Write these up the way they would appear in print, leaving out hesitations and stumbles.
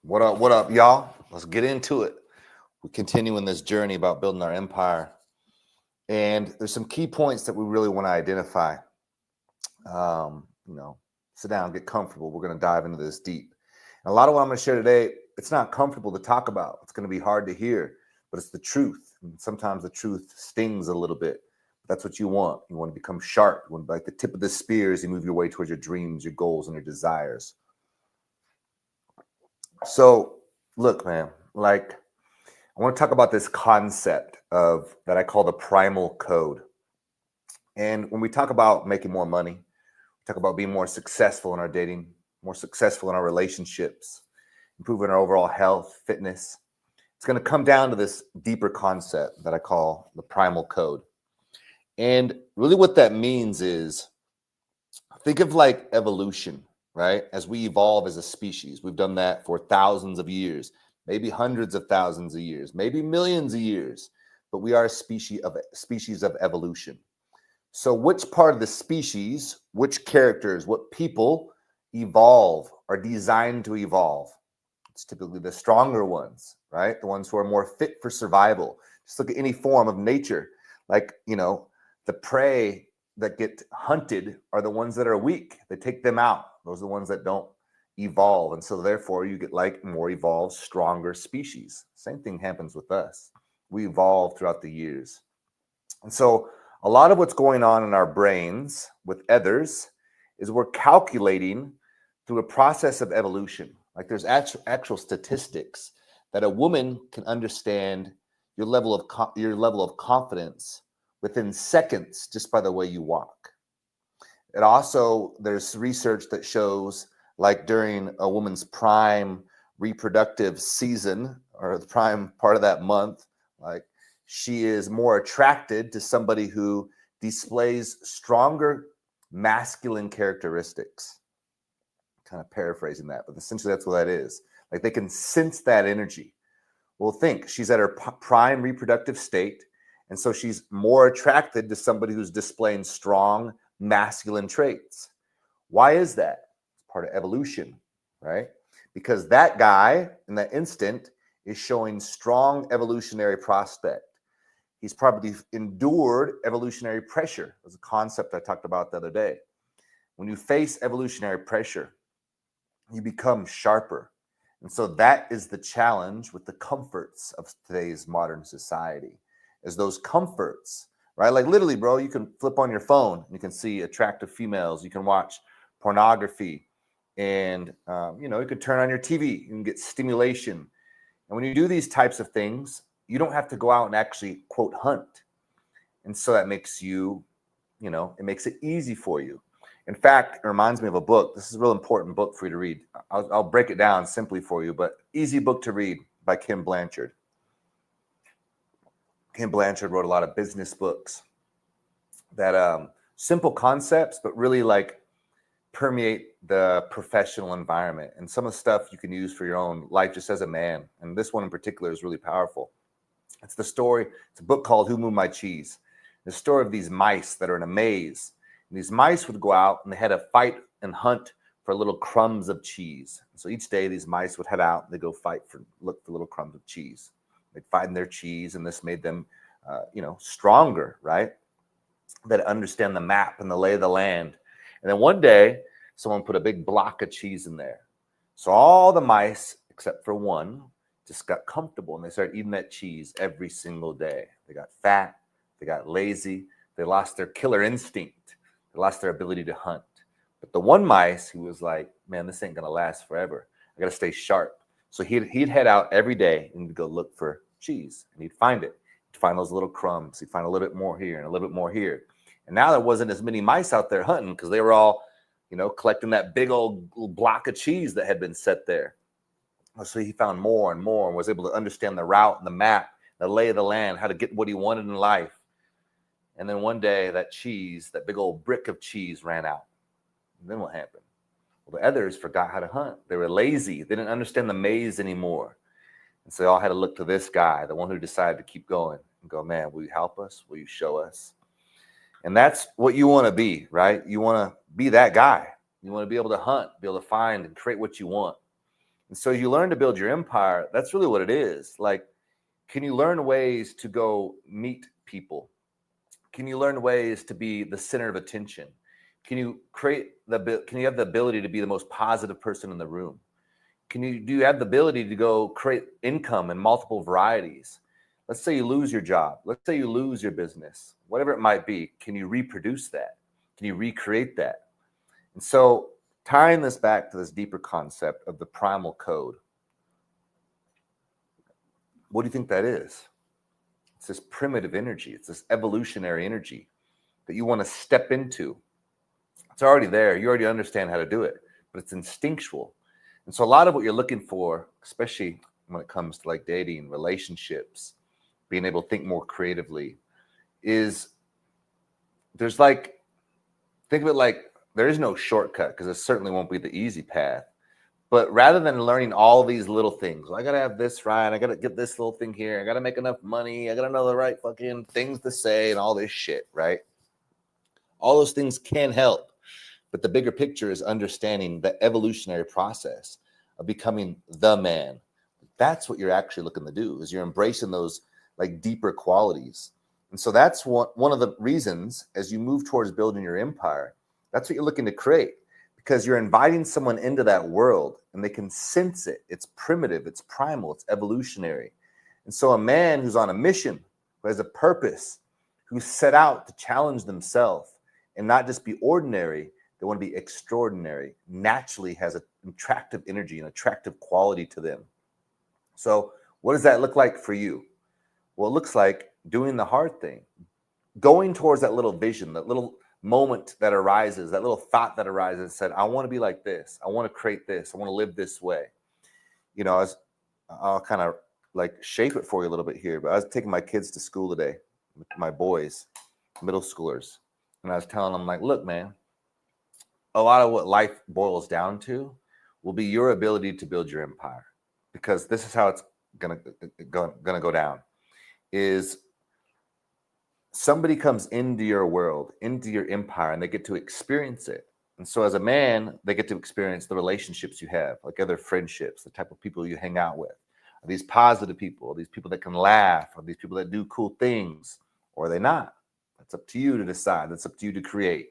What up, y'all? Let's get into it. We're continuing this journey about building our empire. And there's some key points that we really want to identify. You know, sit down, get comfortable. We're going to dive into this deep. And a lot of what I'm going to share today, it's not comfortable to talk about. It's going to be hard to hear, but it's the truth. And sometimes the truth stings a little bit. That's what you want. You want to become sharp. You want to be like the tip of the spear as you move your way towards your dreams, your goals, and your desires. So, look, man, like I want to talk about this concept of that I call the primal code. And when we talk about making more money, we talk about being more successful in our dating, more successful in our relationships, improving our overall health, fitness. It's going to come down to this deeper concept that I call the primal code. And really what that means is think of like evolution, right? As we evolve as a species, we've done that for thousands of years, maybe hundreds of thousands of years, maybe millions of years, but we are a species of evolution. So which part of the species, which characters, what people evolve, are designed to evolve? It's typically the stronger ones, right? The ones who are more fit for survival. Just look at any form of nature. Like, the prey that get hunted are the ones that are weak. They take them out. Those are the ones that don't evolve. And so therefore you get like more evolved, stronger species. Same thing happens with us. We evolve throughout the years. And so a lot of what's going on in our brains with others is we're calculating through a process of evolution. Like there's actual statistics that a woman can understand your level of confidence within seconds just by the way you walk. It also, there's research that shows like during a woman's prime reproductive season or the prime part of that month, like she is more attracted to somebody who displays stronger masculine characteristics. Kind of paraphrasing that, but essentially that's what that is. Like they can sense that energy. Well, think she's at her prime reproductive state. And so she's more attracted to somebody who's displaying strong masculine traits. Why is that? It's part of evolution, right? Because that guy in that instant is showing strong evolutionary prospect. He's probably endured evolutionary pressure. It was a concept I talked about the other day. When you face evolutionary pressure, you become sharper. And so that is the challenge with the comforts of today's modern society. Is those comforts, right? Like literally, bro, you can flip on your phone, you can see attractive females, you can watch pornography, and you could turn on your TV, you can get stimulation. And when you do these types of things, you don't have to go out and actually quote hunt. And so that makes you, it makes it easy for you. In fact, it reminds me of a book. This is a real important book for you to read. I'll break it down simply for you, but easy book to read by Kim Blanchard. Kim Blanchard wrote a lot of business books that simple concepts, but really like permeate the professional environment. And some of the stuff you can use for your own life just as a man. And this one in particular is really powerful. It's a book called Who Moved My Cheese? The story of these mice that are in a maze. And these mice would go out and they had to fight and hunt for little crumbs of cheese. And so each day these mice would head out and they go look for little crumbs of cheese. They'd find their cheese, and this made them, stronger, right? That understand the map and the lay of the land. And then one day, someone put a big block of cheese in there. So all the mice, except for one, just got comfortable, and they started eating that cheese every single day. They got fat, they got lazy, they lost their killer instinct, they lost their ability to hunt. But the one mice who was like, man, this ain't gonna last forever. I gotta stay sharp. So he'd head out every day and go look for cheese, and he'd find it. He'd find those little crumbs. He'd find a little bit more here and a little bit more here. And now there wasn't as many mice out there hunting because they were all, collecting that big old block of cheese that had been set there. So he found more and more and was able to understand the route and the map, the lay of the land, how to get what he wanted in life. And then one day that big old brick of cheese ran out. And then what happened? Well, the others forgot how to hunt. They were lazy. They didn't understand the maze anymore. And so they all had to look to this guy, the one who decided to keep going and go, man, will you help us? Will you show us? And that's what you want to be, right? You want to be that guy. You want to be able to hunt, be able to find and create what you want. And so you learn to build your empire. That's really what it is. Like, can you learn ways to go meet people? Can you learn ways to be the center of attention? Can you can you have the ability to be the most positive person in the room? Do you have the ability to go create income in multiple varieties? Let's say you lose your job. Let's say you lose your business, whatever it might be. Can you reproduce that? Can you recreate that? And so tying this back to this deeper concept of the primal code, what do you think that is? It's this primitive energy. It's this evolutionary energy that you want to step into. It's already there. You already understand how to do it, but it's instinctual. And so a lot of what you're looking for, especially when it comes to like dating, relationships, being able to think more creatively, is there's like, think of it like there is no shortcut, because it certainly won't be the easy path. But rather than learning all these little things, I got to have this right, I got to get this little thing here, I got to make enough money, I got to know the right fucking things to say and all this shit, right? All those things can help. But the bigger picture is understanding the evolutionary process of becoming the man. That's what you're actually looking to do, is you're embracing those like deeper qualities. And so that's one of the reasons as you move towards building your empire, that's what you're looking to create, because you're inviting someone into that world and they can sense it. It's primitive, it's primal, it's evolutionary. And so a man who's on a mission, who has a purpose, who's set out to challenge themselves and not just be ordinary, they want to be extraordinary, naturally has an attractive energy and attractive quality to them. So what does that look like for you? Well, it looks like doing the hard thing, going towards that little vision, that little moment that arises, that little thought that arises and said, I want to be like this. I want to create this. I want to live this way. You know, I'll kind of like shape it for you a little bit here, but I was taking my kids to school today, my boys, middle schoolers. And I was telling them, like, look, man, a lot of what life boils down to will be your ability to build your empire, because this is how it's gonna go down. Is somebody comes into your world, into your empire, and they get to experience it. And so as a man, they get to experience the relationships you have, like other friendships, the type of people you hang out with. Are these positive people? Are these people that can laugh? Are these people that do cool things? Or are they not? That's up to you to decide. That's up to you to create.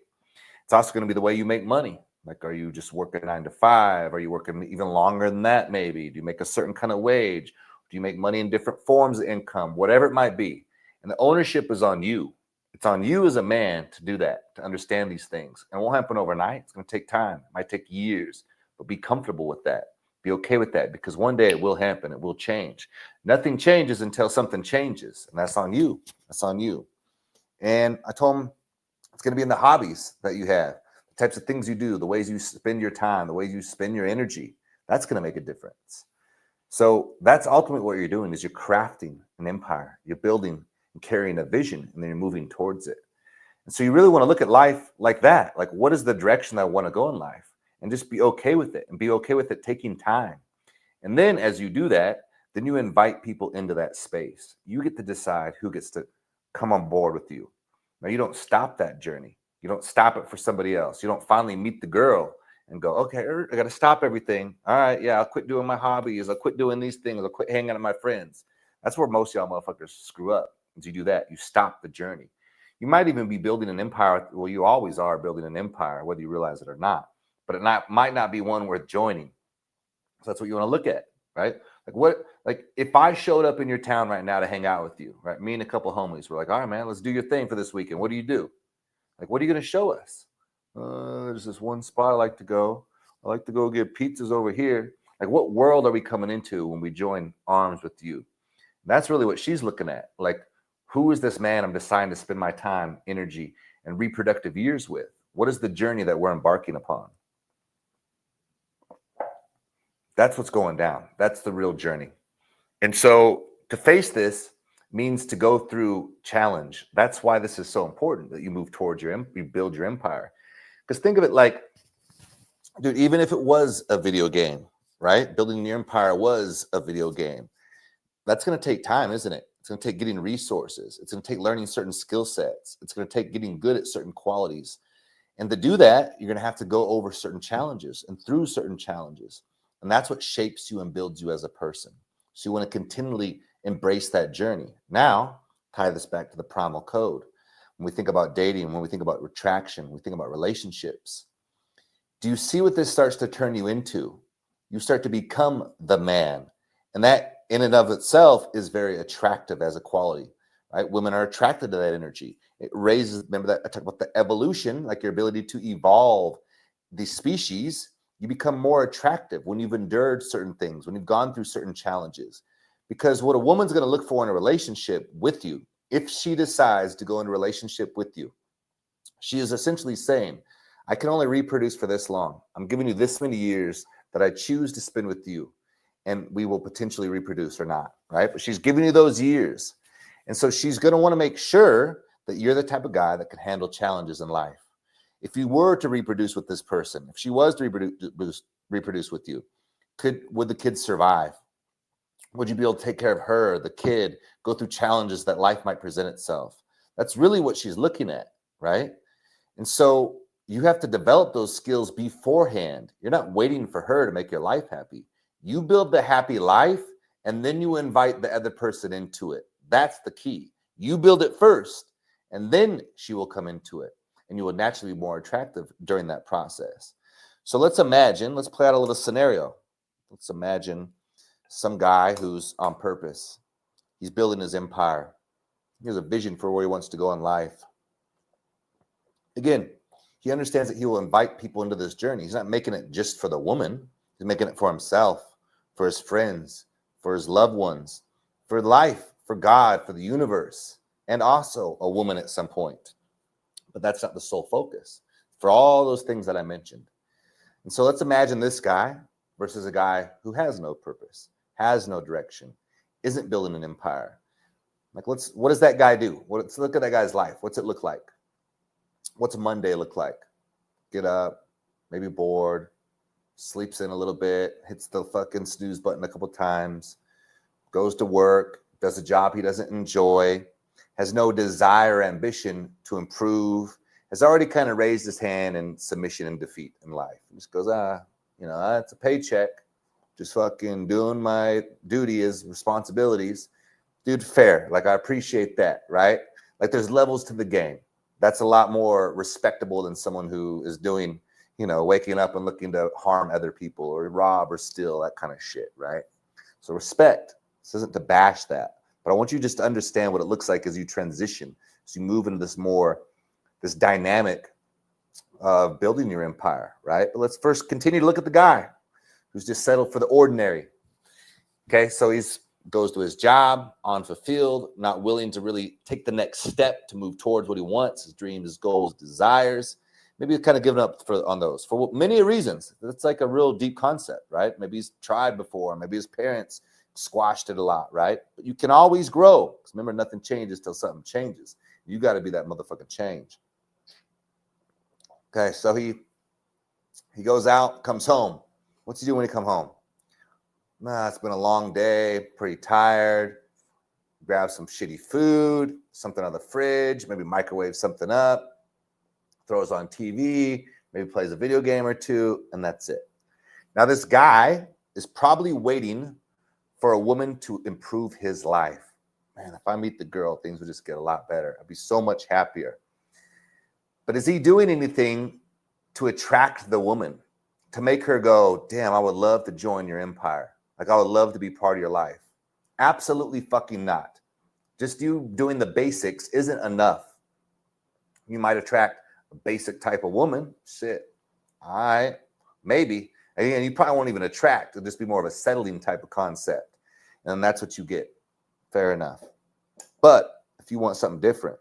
It's also going to be the way you make money. Like, are you just working 9 to 5? Are you working even longer than that? Maybe. Do you make a certain kind of wage? Do you make money in different forms of income? Whatever it might be. And the ownership is on you. It's on you as a man to do that, to understand these things. And it won't happen overnight. It's going to take time. It might take years. But be comfortable with that. Be okay with that, because one day it will happen. It will change. Nothing changes until something changes. And that's on you. That's on you. And I told him, it's going to be in the hobbies that you have, the types of things you do, the ways you spend your time, the ways you spend your energy. That's going to make a difference. So that's ultimately what you're doing, is you're crafting an empire. You're building and carrying a vision, and then you're moving towards it. And so you really want to look at life like that. Like, what is the direction I want to go in life? And just be okay with it, and be okay with it taking time. And then as you do that, then you invite people into that space. You get to decide who gets to come on board with you. Now, you don't stop that journey. You don't stop it for somebody else. You don't finally meet the girl and go, okay, I got to stop everything. All right, yeah, I'll quit doing my hobbies. I'll quit doing these things. I'll quit hanging out with my friends. That's where most of y'all motherfuckers screw up. As you do that, you stop the journey. You might even be building an empire. Well, you always are building an empire, whether you realize it or not. But it might not be one worth joining. So that's what you want to look at, right? Like if I showed up in your town right now to hang out with you, right? Me and a couple of homies were like, all right, man, let's do your thing for this weekend. What do you do? Like, what are you going to show us? There's this one spot I like to go. I like to go get pizzas over here. Like, what world are we coming into when we join arms with you? And that's really what she's looking at. Like, who is this man I'm deciding to spend my time, energy, and reproductive years with? What is the journey that we're embarking upon? That's what's going down. That's the real journey. And so to face this means to go through challenge. That's why this is so important, that you move towards you build your empire. Because think of it like, dude, even if it was a video game, right? Building your empire was a video game. That's going to take time, isn't it? It's going to take getting resources. It's going to take learning certain skill sets. It's going to take getting good at certain qualities. And to do that, you're going to have to go over certain challenges and through certain challenges. And that's what shapes you and builds you as a person. So you want to continually embrace that journey. Now, tie this back to the primal code. When we think about dating, when we think about retraction, we think about relationships. Do you see what this starts to turn you into? You start to become the man. And that in and of itself is very attractive as a quality, right? Women are attracted to that energy. It raises, remember that I talked about the evolution, like your ability to evolve the species. You become more attractive when you've endured certain things, when you've gone through certain challenges. Because what a woman's going to look for in a relationship with you, if she decides to go into a relationship with you, she is essentially saying, I can only reproduce for this long. I'm giving you this many years that I choose to spend with you, and we will potentially reproduce or not, right? But she's giving you those years. And so she's going to want to make sure that you're the type of guy that can handle challenges in life. If you were to reproduce with this person, if she was to reproduce with you, would the kids survive? Would you be able to take care of her, the kid, go through challenges that life might present itself? That's really what she's looking at, right? And so you have to develop those skills beforehand. You're not waiting for her to make your life happy. You build the happy life, and then you invite the other person into it. That's the key. You build it first, and then she will come into it, and you will naturally be more attractive during that process. So let's play out a little scenario. Let's imagine some guy who's on purpose. He's building his empire. He has a vision for where he wants to go in life. Again, he understands that he will invite people into this journey. He's not making it just for the woman. He's making it for himself, for his friends, for his loved ones, for life, for God, for the universe, and also a woman at some point. But that's not the sole focus. For all those things that I mentioned. And so let's imagine this guy versus a guy who has no purpose, has no direction, isn't building an empire. Like, what does that guy do? Let's look at that guy's life. What's it look like? What's a Monday look like? Get up, maybe bored, sleeps in a little bit, hits the fucking snooze button a couple times, goes to work, does a job he doesn't enjoy, has no desire or ambition to improve, has already kind of raised his hand in submission and defeat in life. He just goes, it's a paycheck, just fucking doing my duty as responsibilities. Dude, fair. Like, I appreciate that, right? Like, there's levels to the game. That's a lot more respectable than someone who is doing, waking up and looking to harm other people or rob or steal, that kind of shit, right? So respect. This isn't to bash that, but I want you just to understand what it looks like as you transition, as you move into this dynamic of building your empire, right? But let's first continue to look at the guy who's just settled for the ordinary. Okay, so he's goes to his job, unfulfilled, not willing to really take the next step to move towards what he wants, his dreams, his goals, desires. Maybe he's kind of given up on those for many reasons. That's like a real deep concept, right? Maybe he's tried before. Maybe his parents squashed it a lot, right? But you can always grow. Because remember, nothing changes till something changes. You got to be that motherfucking change. Okay, so he goes out, comes home. What's he do when he come home? It's been a long day, pretty tired. Grab some shitty food, something out of the fridge, maybe microwave something up, throws on TV, maybe plays a video game or two, and that's it. Now, this guy is probably waiting for a woman to improve his life. Man, if I meet the girl, things would just get a lot better. I'd be so much happier. But is he doing anything to attract the woman, to make her go, damn, I would love to join your empire? Like, I would love to be part of your life. Absolutely fucking not. Just you doing the basics isn't enough. You might attract a basic type of woman. Shit. All right. Maybe. And you probably won't even attract. It'll just be more of a settling type of concept. And that's what you get. Fair enough. But if you want something different,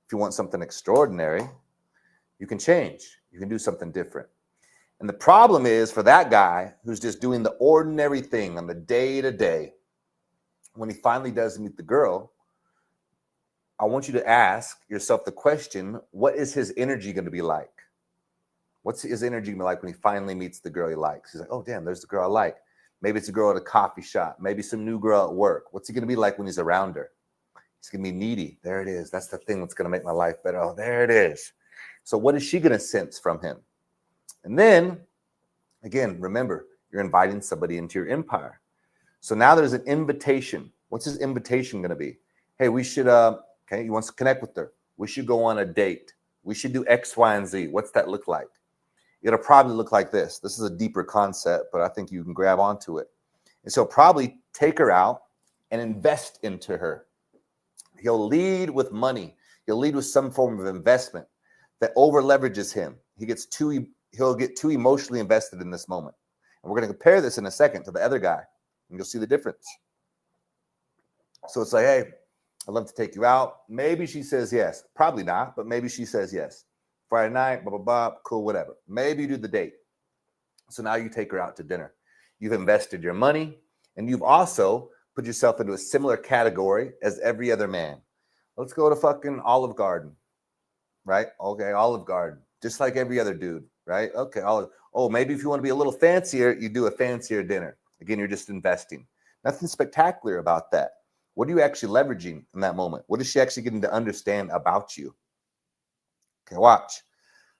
if you want something extraordinary, you can change. You can do something different. And the problem is for that guy who's just doing the ordinary thing on the day-to-day, when he finally does meet the girl, I want you to ask yourself the question, what is his energy going to be like? What's his energy going to be like when he finally meets the girl he likes? He's like, oh, damn, there's the girl I like. Maybe it's a girl at a coffee shop. Maybe some new girl at work. What's he going to be like when he's around her? He's going to be needy. There it is. That's the thing that's going to make my life better. Oh, there it is. So what is she going to sense from him? And then, again, remember, You're inviting somebody into your empire. So now there's an invitation. What's his invitation going to be? Hey, we should, okay, he wants to connect with her. We should go on a date. We should do X, Y, and Z. What's that look like? It'll probably look like this. This is a deeper concept, but I think you can grab onto it. And so probably take her out and invest into her. He'll lead with money. He'll lead with some form of investment that over leverages him. He'll get too emotionally invested in this moment. And we're going to compare this in a second to the other guy, and you'll see the difference. So it's like, hey, I'd love to take you out. Maybe she says yes. Probably not, but maybe she says yes. Friday night, blah, blah, blah, cool, whatever. Maybe you do the date. So now you take her out to dinner. You've invested your money, and you've also put yourself into a similar category as every other man. Let's go to fucking Olive Garden, right? Okay, Olive Garden, just like every other dude, right? Okay, maybe if you want to be a little fancier, you do a fancier dinner. Again, you're just investing. Nothing spectacular about that. What are you actually leveraging in that moment? What is she actually getting to understand about you? Okay, watch.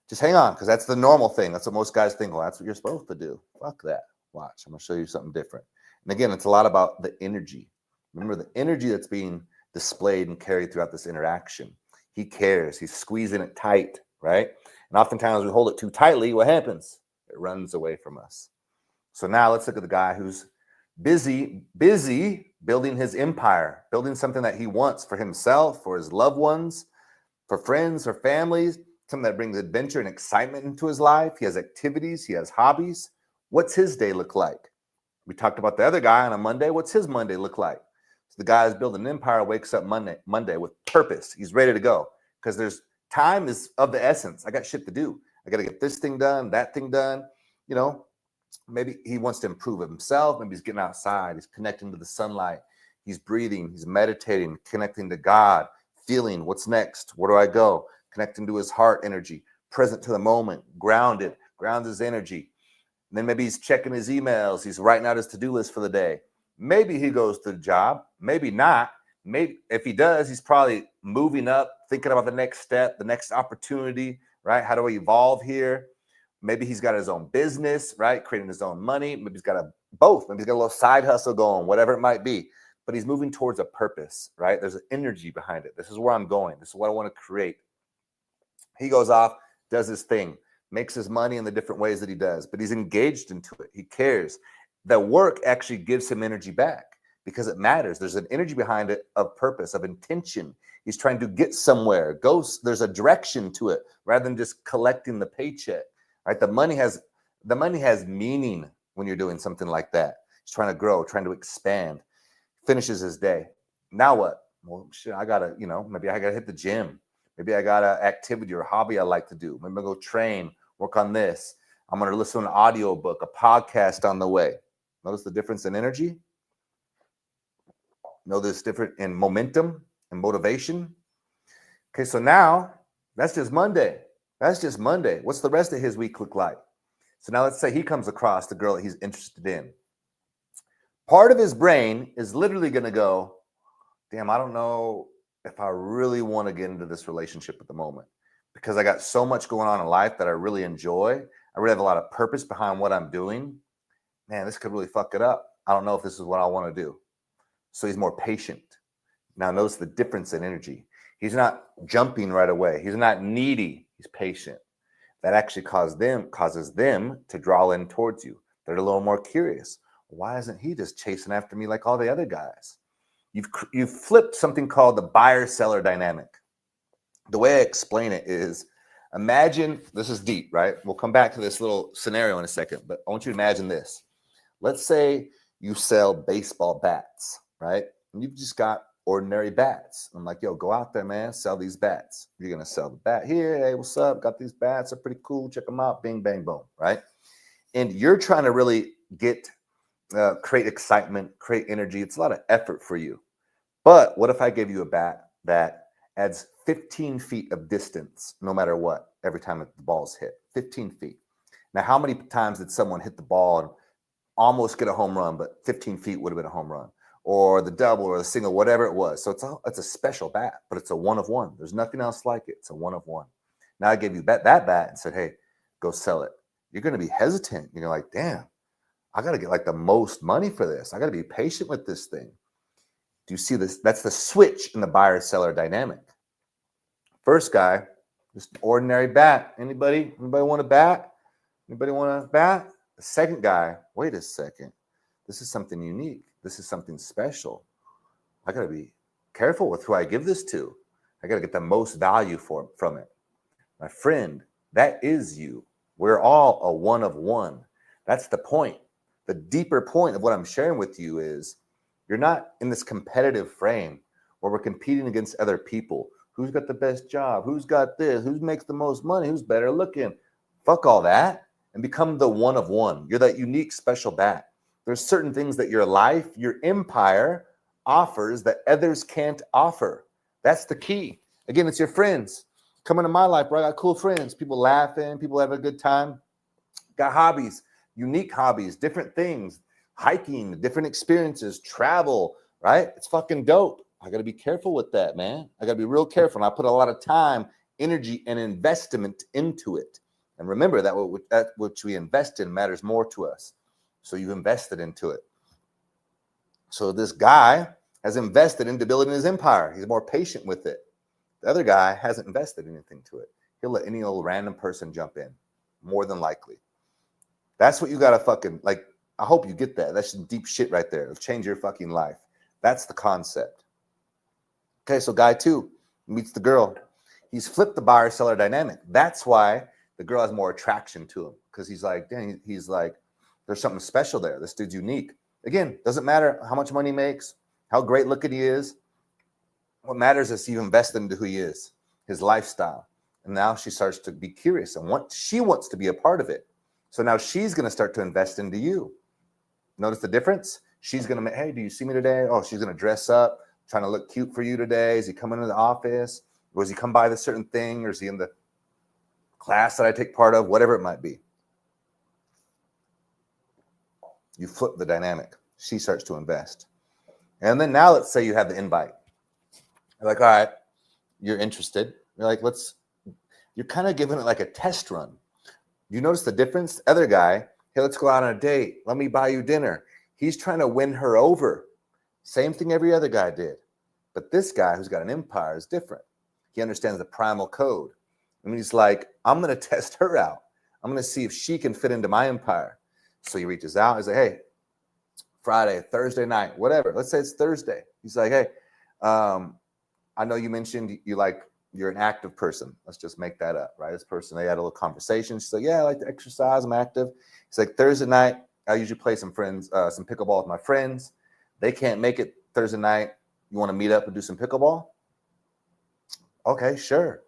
Just hang on, because that's the normal thing. That's what most guys think. Well, that's what you're supposed to do. Fuck that. Watch. I'm going to show you something different. And again, it's a lot about the energy. Remember the energy that's being displayed and carried throughout this interaction. He cares. He's squeezing it tight, right? And oftentimes we hold it too tightly. What happens? It runs away from us. So now let's look at the guy who's busy building his empire, building something that he wants for himself, for his loved ones, for friends or families, something that brings adventure and excitement into his life. He has activities, he has hobbies. What's his day look like? We talked about the other guy on a Monday. What's his Monday look like? So the guy who's building an empire wakes up Monday with purpose. He's ready to go because there's time is of the essence. I got shit to do. I got to get this thing done, that thing done. You know, maybe he wants to improve himself. Maybe he's getting outside. He's connecting to the sunlight. He's breathing. He's meditating, connecting to God, feeling what's next. Where do I go? Connecting to his heart energy, present to the moment, grounds his energy. And then maybe he's checking his emails. He's writing out his to-do list for the day. Maybe he goes to the job. Maybe not. Maybe if he does, he's probably moving up, thinking about the next step, the next opportunity, right? How do I evolve here? Maybe he's got his own business, right? Creating his own money. Maybe he's got both. Maybe he's got a little side hustle going, whatever it might be. But he's moving towards a purpose, right? There's an energy behind it. This is where I'm going. This is what I want to create. He goes off, does his thing, makes his money in the different ways that he does, but he's engaged into it. He cares. The work actually gives him energy back because it matters. There's an energy behind it of purpose, of intention. He's trying to get somewhere. There's a direction to it rather than just collecting the paycheck, right? The money has meaning when you're doing something like that. He's trying to grow, trying to expand. Finishes his day. Now what? Well, shit, maybe I gotta hit the gym. Maybe I got an activity or hobby I like to do. Maybe I'll go train, work on this. I'm going to listen to an audio book, a podcast on the way. Notice the difference in energy? Notice different in momentum and motivation? Okay, so now that's just Monday. That's just Monday. What's the rest of his week look like? So now let's say he comes across the girl that he's interested in. Part of his brain is literally going to go, damn, I don't know if I really want to get into this relationship at the moment because I got so much going on in life that I really enjoy. I really have a lot of purpose behind what I'm doing. Man, this could really fuck it up. I don't know if this is what I want to do. So he's more patient. Now notice the difference in energy. He's not jumping right away. He's not needy. He's patient. That actually causes them to draw in towards you. They're a little more curious. Why isn't he just chasing after me like all the other guys? You've flipped something called the buyer-seller dynamic. The way I explain it is, imagine, this is deep, right? We'll come back to this little scenario in a second, but I want you to imagine this. Let's say you sell baseball bats, right? And you've just got ordinary bats. I'm like, yo, go out there, man, sell these bats. You're going to sell the bat here. Hey, what's up? Got these bats. They're pretty cool. Check them out. Bing, bang, boom, right? And you're trying to really create excitement, create energy. It's a lot of effort for you. But what if I gave you a bat that adds 15 feet of distance, no matter what, every time the ball's hit? 15 feet. Now, how many times did someone hit the ball and almost get a home run, but 15 feet would have been a home run? Or the double or the single, whatever it was. So it's a special bat, but it's a one of one. There's nothing else like it. It's a one of one. Now I gave you that bat and said, hey, go sell it. You're going to be hesitant. You're like, damn, I got to get like the most money for this. I got to be patient with this thing. Do you see this? That's the switch in the buyer-seller dynamic. First guy, just an ordinary bat. Anybody want a bat? Anybody want a bat? The second guy, wait a second. This is something unique. This is something special. I got to be careful with who I give this to. I got to get the most value from it. My friend, that is you. We're all a one of one. That's the point. The deeper point of what I'm sharing with you is you're not in this competitive frame where we're competing against other people. Who's got the best job? Who's got this? Who makes the most money? Who's better looking? Fuck all that and become the one of one. You're that unique, special bat. There's certain things that your life, your empire offers that others can't offer. That's the key. Again, it's your friends. Come into my life, bro. I got cool friends. People laughing. People have a good time. Got hobbies, unique hobbies, different things, hiking, different experiences, travel, right? It's fucking dope. I got to be careful with that, man. I got to be real careful. And I put a lot of time, energy, and investment into it. And remember that which we invest in matters more to us. So you've invested into it. So this guy has invested into building his empire. He's more patient with it. The other guy hasn't invested anything to it. He'll let any old random person jump in, more than likely. That's what you got to fucking, like, I hope you get that. That's some deep shit right there. It'll change your fucking life. That's the concept. Okay, so guy 2 meets the girl. He's flipped the buyer-seller dynamic. That's why the girl has more attraction to him, because he's like, dang, he's like, there's something special there. This dude's unique. Again, doesn't matter how much money he makes, how great looking he is. What matters is you invest into who he is, his lifestyle. And now she starts to be curious and she wants to be a part of it. So now she's going to start to invest into you. Notice the difference? She's going to, hey, do you see me today? Oh, she's going to dress up, trying to look cute for you today. Is he coming into the office? Or does he come by this certain thing? Or is he in the class that I take part of? Whatever it might be. You flip the dynamic. She starts to invest. And then now let's say you have the invite. You're like, all right, you're interested. You're like, you're kind of giving it like a test run. You notice the difference? The other guy, hey, let's go out on a date. Let me buy you dinner. He's trying to win her over. Same thing every other guy did. But this guy who's got an empire is different. He understands the primal code. And he's like, I'm going to test her out. I'm going to see if she can fit into my empire. So he reaches out. He's like, hey, Friday, Thursday night, whatever. Let's say it's Thursday. He's like, hey, I know you mentioned you're an active person. Let's just make that up, right? This person, they had a little conversation. She's like, yeah, I like to exercise. I'm active. He's like, Thursday night, I usually play some pickleball with my friends. They can't make it Thursday night. You want to meet up and do some pickleball? Okay, sure.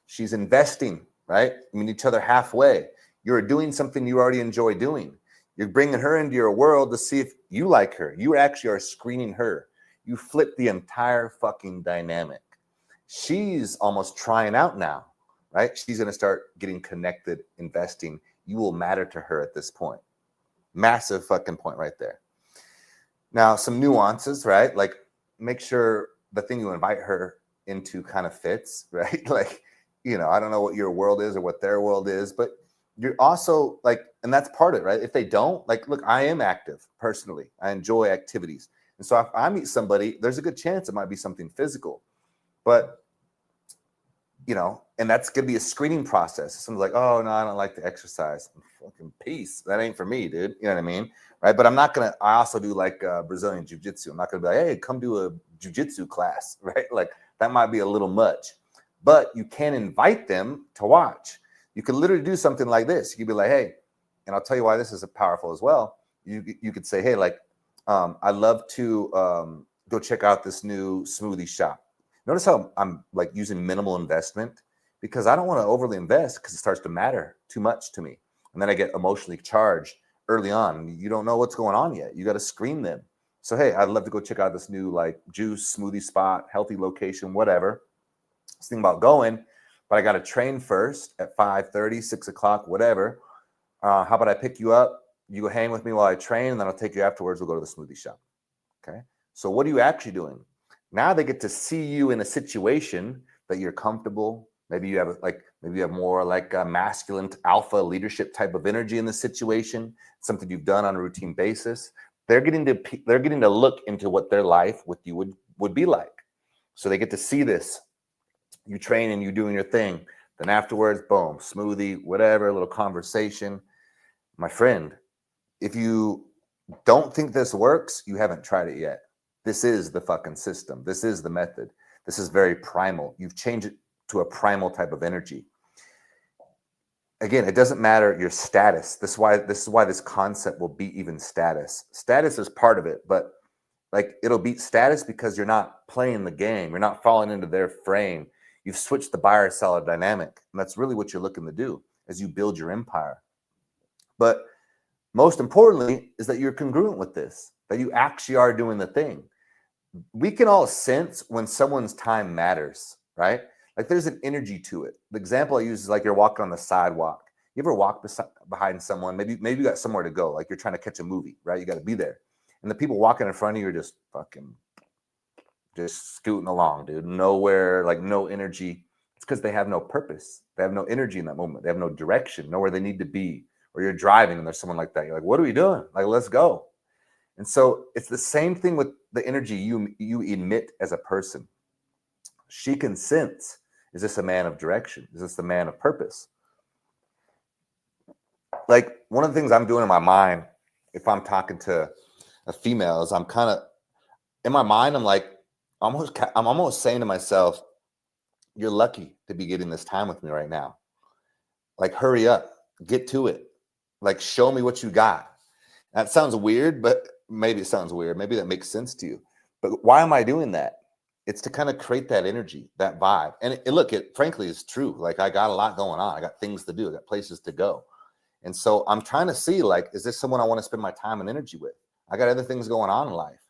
She's investing, right? You meet each other halfway. You're doing something you already enjoy doing. You're bringing her into your world to see if you like her. You actually are screening her. You flip the entire fucking dynamic. She's almost trying out now, right? She's going to start getting connected, investing. You will matter to her at this point. Massive fucking point right there. Now, some nuances, right? Like, make sure the thing you invite her into kind of fits, right? Like, I don't know what your world is or what their world is, but you're also like, and that's part of it, right? If they don't, like, look, I am active personally. I enjoy activities. And so if I meet somebody, there's a good chance it might be something physical. But, and that's going to be a screening process. Someone's like, oh, no, I don't like to exercise. Fucking peace. That ain't for me, dude. You know what I mean? Right. But I also do like Brazilian jiu-jitsu. I'm not going to be like, hey, come do a jiu-jitsu class, right? Like that might be a little much, but you can invite them to watch. You could literally do something like this. You could be like, hey, and I'll tell you why this is powerful as well. You could say, hey, like, I'd love to go check out this new smoothie shop. Notice how I'm like using minimal investment because I don't want to overly invest because it starts to matter too much to me. And then I get emotionally charged early on. You don't know what's going on yet. You got to screen them. So, hey, I'd love to go check out this new like juice smoothie spot, healthy location, whatever. I was thinking about going, but I got to train first at 5:30, 6 o'clock, whatever. How about I pick you up? You go hang with me while I train, and then I'll take you afterwards. We'll go to the smoothie shop. Okay. So what are you actually doing? Now they get to see you in a situation that you're comfortable, Maybe you have maybe you have more like a masculine alpha leadership type of energy in the situation, something you've done on a routine basis. They're getting to look into what their life with you would be like. So they get to see this. You train and you doing your thing. Then afterwards, boom, smoothie, whatever, a little conversation. My friend, if you don't think this works, you haven't tried it yet. This is the fucking system. This is the method. This is very primal. You've changed it to a primal type of energy. Again, it doesn't matter your status. This is why this concept will beat even status. Status is part of it, but like it'll beat status because you're not playing the game. You're not falling into their frame. You've switched the buyer seller dynamic. And that's really what you're looking to do as you build your empire. But most importantly is that you're congruent with this, that you actually are doing the thing. We can all sense when someone's time matters, right? Like there's an energy to it. The example I use is like you're walking on the sidewalk. You ever walk behind someone? Maybe you got somewhere to go. Like you're trying to catch a movie, right? You got to be there. And the people walking in front of you are just fucking just scooting along, dude. Nowhere, like no energy. It's because they have no purpose. They have no energy in that moment. They have no direction, know where they need to be. Or you're driving and there's someone like that. You're like, what are we doing? Like, let's go. And so it's the same thing with the energy you emit as a person. She can sense, is this a man of direction? Is this a man of purpose? Like one of the things I'm doing in my mind, if I'm talking to a female, is I'm kind of, in my mind, I'm like, I'm almost saying to myself, you're lucky to be getting this time with me right now. Like, hurry up, get to it. Like, show me what you got. That sounds weird, but maybe it sounds weird. Maybe that makes sense to you. But why am I doing that? It's to kind of create that energy, that vibe. And it frankly is true. Like, I got a lot going on. I got things to do. I got places to go. And so I'm trying to see, like, is this someone I want to spend my time and energy with? I got other things going on in life.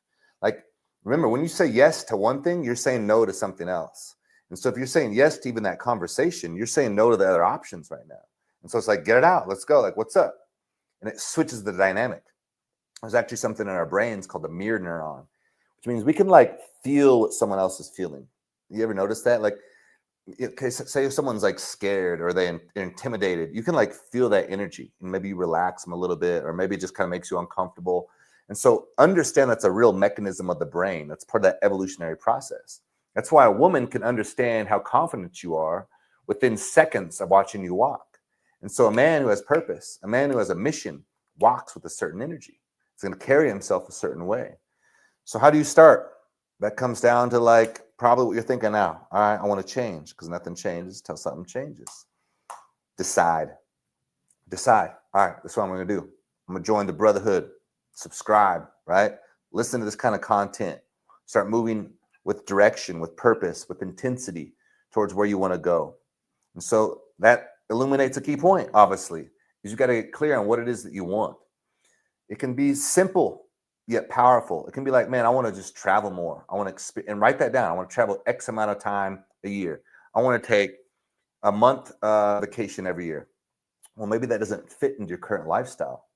Like, remember, when you say yes to one thing, you're saying no to something else. And so if you're saying yes to even that conversation, you're saying no to the other options right now. And so it's like, get it out. Let's go. Like, what's up? And it switches the dynamic. There's actually something in our brains called the mirror neuron, which means we can like feel what someone else is feeling. You ever notice that? Like, okay, say if someone's like scared or they're intimidated, you can like feel that energy and maybe you relax them a little bit, or maybe it just kind of makes you uncomfortable. And so understand that's a real mechanism of the brain. That's part of that evolutionary process. That's why a woman can understand how confident you are within seconds of watching you walk. And so a man who has purpose, a man who has a mission, walks with a certain energy. He's going to carry himself a certain way. So how do you start? That comes down to like probably what you're thinking now. All right, I want to change, because nothing changes till something changes. Decide. All right, that's what I'm going to do. I'm going to join the brotherhood. Subscribe, right? Listen to this kind of content. Start moving with direction, with purpose, with intensity towards where you want to go. And so that illuminates a key point, obviously, because you got to get clear on what it is that you want. It can be simple yet powerful. It can be like, man, I want to just travel more. I want to and write that down. I want to travel X amount of time a year. I want to take a month vacation every year. Well, maybe that doesn't fit into your current lifestyle.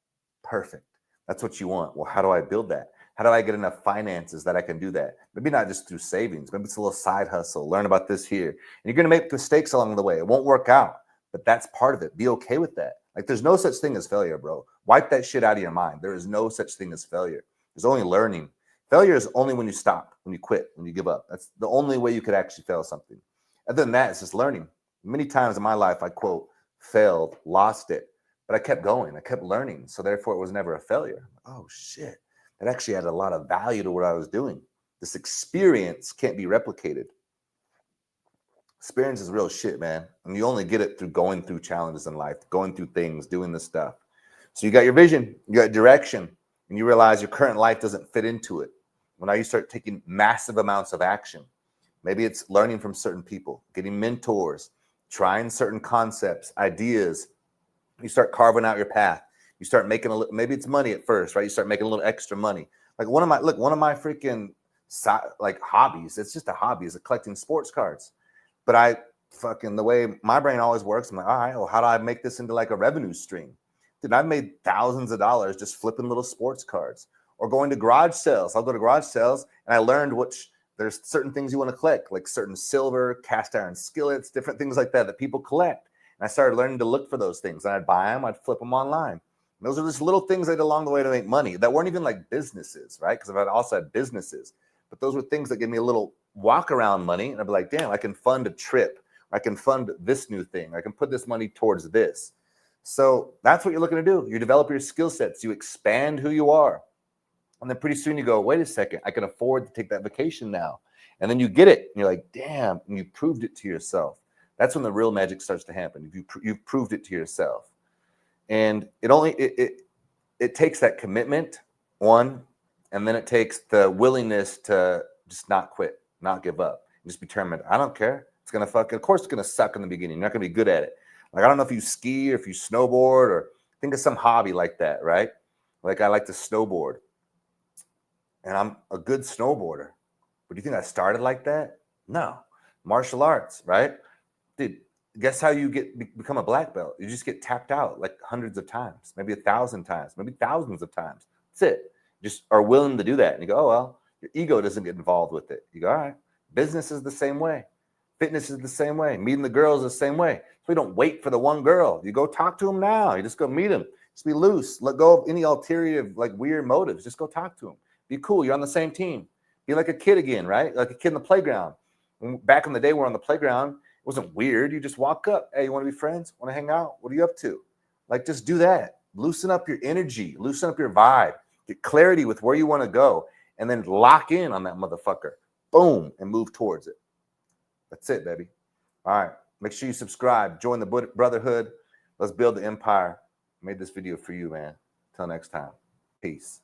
Perfect. That's what you want. Well, how do I build that? How do I get enough finances that I can do that? Maybe not just through savings. Maybe it's a little side hustle. Learn about this here. And you're going to make mistakes along the way. It won't work out, but that's part of it. Be okay with that. Like, there's no such thing as failure, bro. Wipe that shit out of your mind. There is no such thing as failure. There's only learning. Failure is only when you stop, when you quit, when you give up. That's the only way you could actually fail something. Other than that, it's just learning. Many times in my life, I quote, failed, lost it, but I kept going. I kept learning. So therefore, it was never a failure. Oh, shit. That actually added a lot of value to what I was doing. This experience can't be replicated. Experience is real shit, man. And you only get it through going through challenges in life, going through things, doing this stuff. So you got your vision, you got direction, and you realize your current life doesn't fit into it. Well, now you start taking massive amounts of action. Maybe it's learning from certain people, getting mentors, trying certain concepts, ideas. You start carving out your path. You start making maybe it's money at first, right? You start making a little extra money. Like one of my freaking like hobbies, it's just a hobby, is collecting sports cards. But the way my brain always works, I'm like, all right, well, how do I make this into like a revenue stream? Dude, I've made thousands of dollars just flipping little sports cards or going to garage sales. I'll go to garage sales and I learned which there's certain things you want to collect, like certain silver, cast iron skillets, different things like that people collect. And I started learning to look for those things. And I'd buy them, I'd flip them online. And those are just little things I did along the way to make money that weren't even like businesses, right? Because I've also had businesses, but those were things that give me a little walk around money. And I'd be like, damn, I can fund a trip. I can fund this new thing. I can put this money towards this. So that's what you're looking to do. You develop your skill sets. You expand who you are. And then pretty soon you go, wait a second, I can afford to take that vacation now. And then you get it. And you're like, damn, and you proved it to yourself. That's when the real magic starts to happen. You've proved it to yourself. And it takes that commitment, one, and then it takes the willingness to just not quit, not give up, just be determined. I don't care. It's going to of course it's going to suck in the beginning. You're not going to be good at it. Like, I don't know if you ski or if you snowboard or think of some hobby like that, right? Like, I like to snowboard. And I'm a good snowboarder. But do you think I started like that? No. Martial arts, right? Dude, guess how you become a black belt? You just get tapped out like hundreds of times, maybe 1,000 times, maybe thousands of times. That's it. You just are willing to do that. And you go, oh, well, your ego doesn't get involved with it. You go, all right. Business is the same way. Fitness is the same way. Meeting the girls is the same way. So we don't wait for the one girl. You go talk to them now. You just go meet them. Just be loose. Let go of any ulterior, like, weird motives. Just go talk to them. Be cool. You're on the same team. Be like a kid again, right? Like a kid in the playground. Back in the day, we're on the playground. It wasn't weird. You just walk up. Hey, you want to be friends? Want to hang out? What are you up to? Like, just do that. Loosen up your energy. Loosen up your vibe. Get clarity with where you want to go. And then lock in on that motherfucker. Boom. And move towards it. That's it, baby. All right. Make sure you subscribe. Join the brotherhood. Let's build the empire. I made this video for you, man. Till next time. Peace.